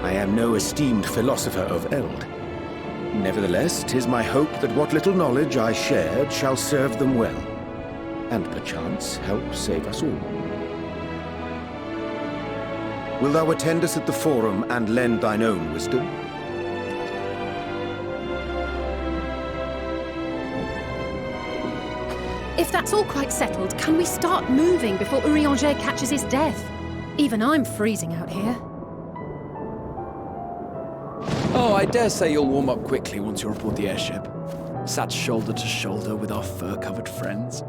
[SPEAKER 11] I am no esteemed philosopher of Eld. Nevertheless, 'tis my hope that what little knowledge I shared shall serve them well, and perchance help save us all. Will thou attend us at the Forum and lend thine own wisdom?
[SPEAKER 7] If that's all quite settled, can we start moving before Urianger catches his death? Even I'm freezing out here.
[SPEAKER 6] Oh, I dare say you'll warm up quickly once you're aboard the airship. Sat shoulder to shoulder with our fur-covered friends.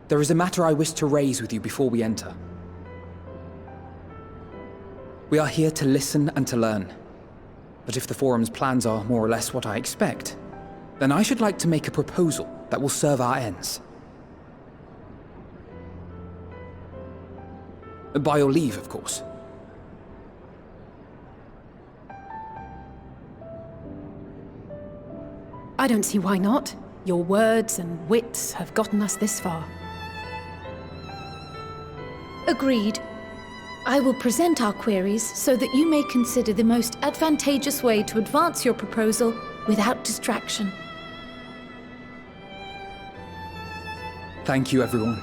[SPEAKER 6] There is a matter I wish to raise with you before we enter. We are here to listen and to learn. But if the Forum's plans are more or less what I expect, then I should like to make a proposal that will serve our ends. By your leave, of course.
[SPEAKER 7] I don't see why not. Your words and wits have gotten us this far.
[SPEAKER 13] Agreed. I will present our queries so that you may consider the most advantageous way to advance your proposal without distraction.
[SPEAKER 6] Thank you, everyone.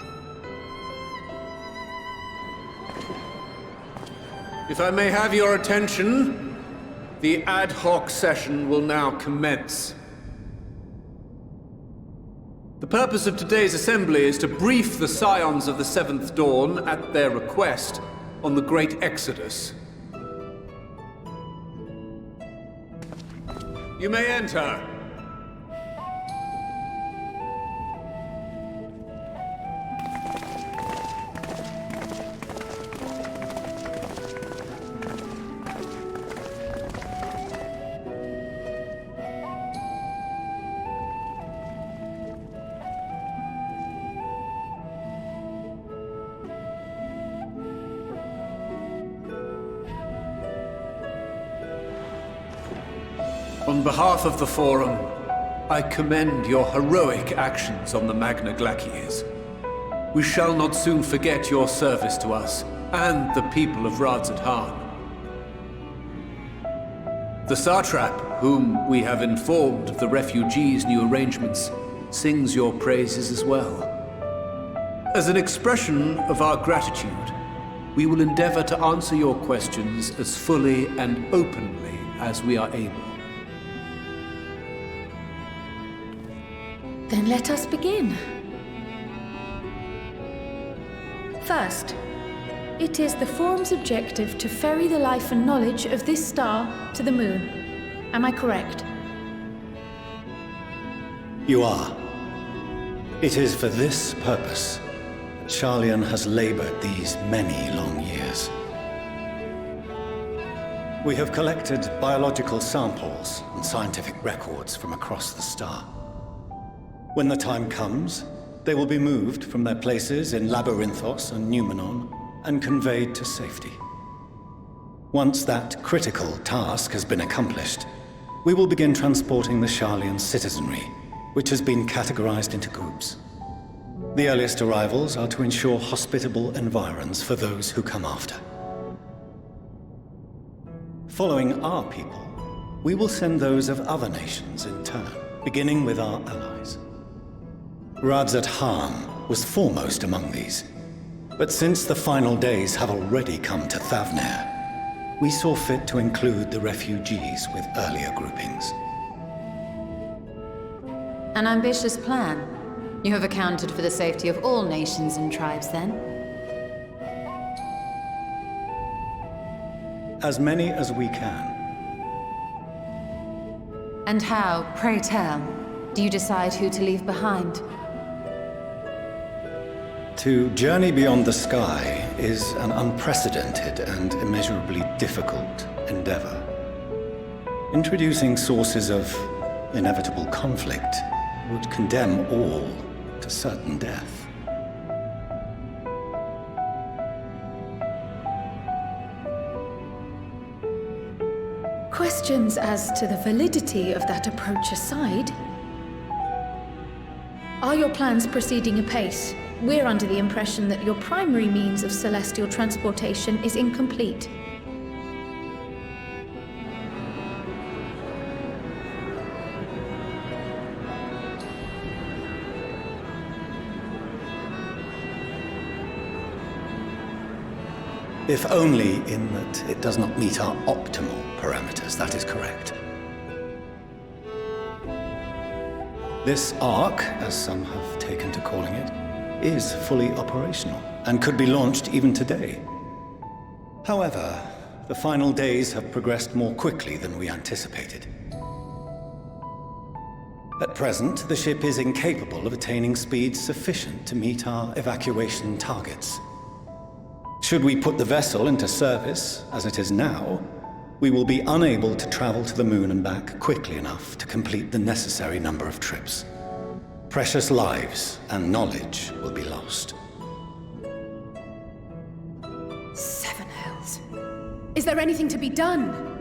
[SPEAKER 14] If I may have your attention, the ad hoc session will now commence. The purpose of today's assembly is to brief the Scions of the Seventh Dawn, at their request, on the Great Exodus. You may enter. On behalf of the Forum, I commend your heroic actions on the Magna Glacies. We shall not soon forget your service to us and the people of Radzat-Han. The Satrap, whom we have informed of the refugees' new arrangements, sings your praises as well. As an expression of our gratitude, we will endeavor to answer your questions as fully and openly as we are able.
[SPEAKER 13] Then let us begin. First, it is the Forum's objective to ferry the life and knowledge of this star to the moon. Am I correct?
[SPEAKER 5] You are. It is for this purpose that Sharlayan has labored these many long years. We have collected biological samples and scientific records from across the star. When the time comes, they will be moved from their places in Labyrinthos and Numenon and conveyed to safety. Once that critical task has been accomplished, we will begin transporting the Sharlayan citizenry, which has been categorized into groups. The earliest arrivals are to ensure hospitable environs for those who come after. Following our people, we will send those of other nations in turn, beginning with our allies. Radzat-Han was foremost among these, but since the final days have already come to Thavnair, we saw fit to include the refugees with earlier groupings.
[SPEAKER 15] An ambitious plan. You have accounted for the safety of all nations and tribes, then?
[SPEAKER 5] As many as we can.
[SPEAKER 15] And how, pray tell, do you decide who to leave behind?
[SPEAKER 5] To journey beyond the sky is an unprecedented and immeasurably difficult endeavor. Introducing sources of inevitable conflict would condemn all to certain death.
[SPEAKER 13] Questions as to the validity of that approach aside, are your plans proceeding apace? We're under the impression that your primary means of celestial transportation is incomplete.
[SPEAKER 5] If only in that it does not meet our optimal parameters, that is correct. This Ark, as some have taken to calling it, is fully operational and could be launched even today. However, the final days have progressed more quickly than we anticipated. At present, the ship is incapable of attaining speeds sufficient to meet our evacuation targets. Should we put the vessel into service, as it is now, we will be unable to travel to the moon and back quickly enough to complete the necessary number of trips. Precious lives and knowledge will be lost.
[SPEAKER 7] Seven hells. Is there anything to be done?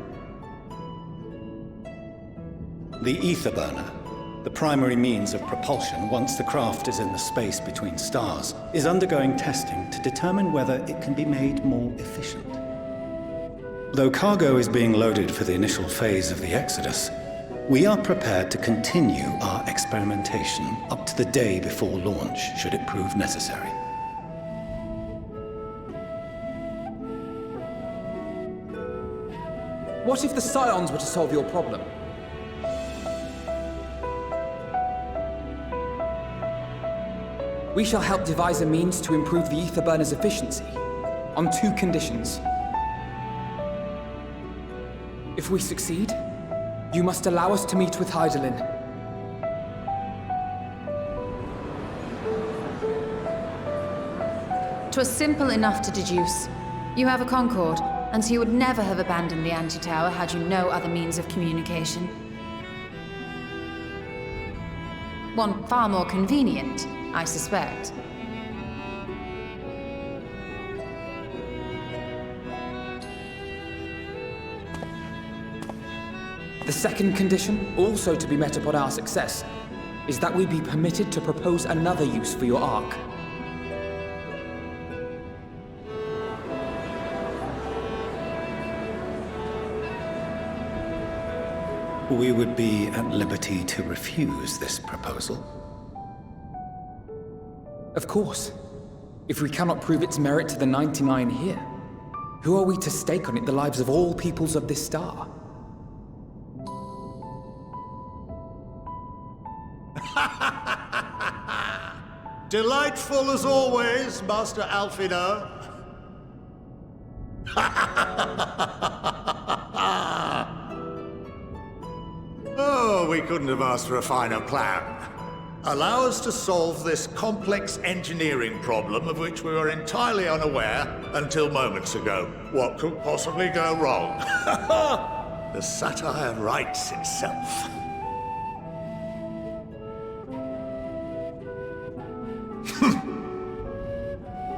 [SPEAKER 5] The ether burner, the primary means of propulsion once the craft is in the space between stars, is undergoing testing to determine whether it can be made more efficient. Though cargo is being loaded for the initial phase of the Exodus, we are prepared to continue our experimentation up to the day before launch, should it prove necessary.
[SPEAKER 6] What if the Scions were to solve your problem? We shall help devise a means to improve the ether burner's efficiency, on 2 conditions. If we succeed, you must allow us to meet with Hydaelyn.
[SPEAKER 15] "'Twas simple enough to deduce. You have a Concord, and so you would never have abandoned the anti-tower had you no other means of communication. One far more convenient, I suspect.
[SPEAKER 6] The second condition, also to be met upon our success, is that we be permitted to propose another use for your Ark.
[SPEAKER 5] We would be at liberty to refuse this proposal.
[SPEAKER 6] Of course. If we cannot prove its merit to the 99 here, who are we to stake on it the lives of all peoples of this star?
[SPEAKER 3] Delightful as always, Master Alfino. Oh, we couldn't have asked for a finer plan. Allow us to solve this complex engineering problem of which we were entirely unaware until moments ago. What could possibly go wrong? The satire writes itself.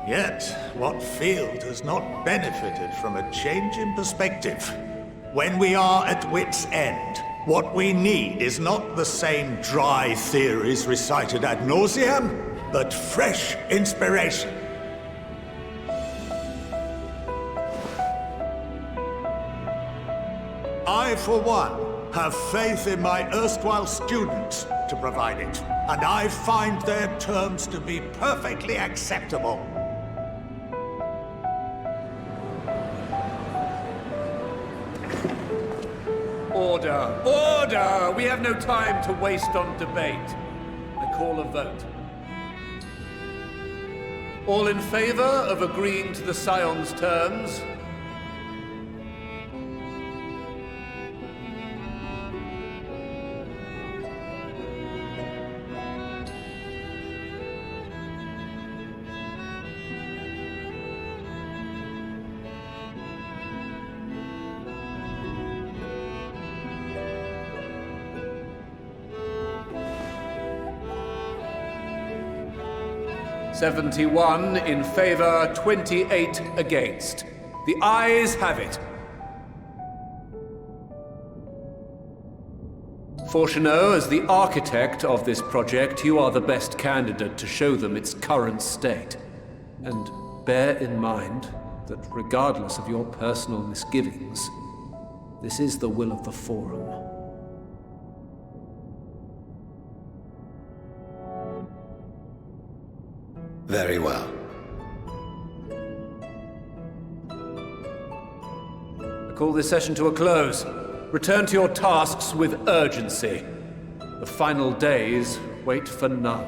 [SPEAKER 3] Yet, what field has not benefited from a change in perspective? When we are at wit's end, what we need is not the same dry theories recited ad nauseam, but fresh inspiration. I, for one, have faith in my erstwhile students to provide it, and I find their terms to be perfectly acceptable.
[SPEAKER 14] Order! Order! We have no time to waste on debate. I call a vote. All in favor of agreeing to the Scion's terms? "71 in favor, 28 against. The ayes have it. Fortuneau, as the architect of this project, you are the best candidate to show them its current state. And bear in mind that regardless of your personal misgivings, this is the will of the Forum.
[SPEAKER 5] Very well.
[SPEAKER 14] I call this session to a close. Return to your tasks with urgency. The final days wait for none.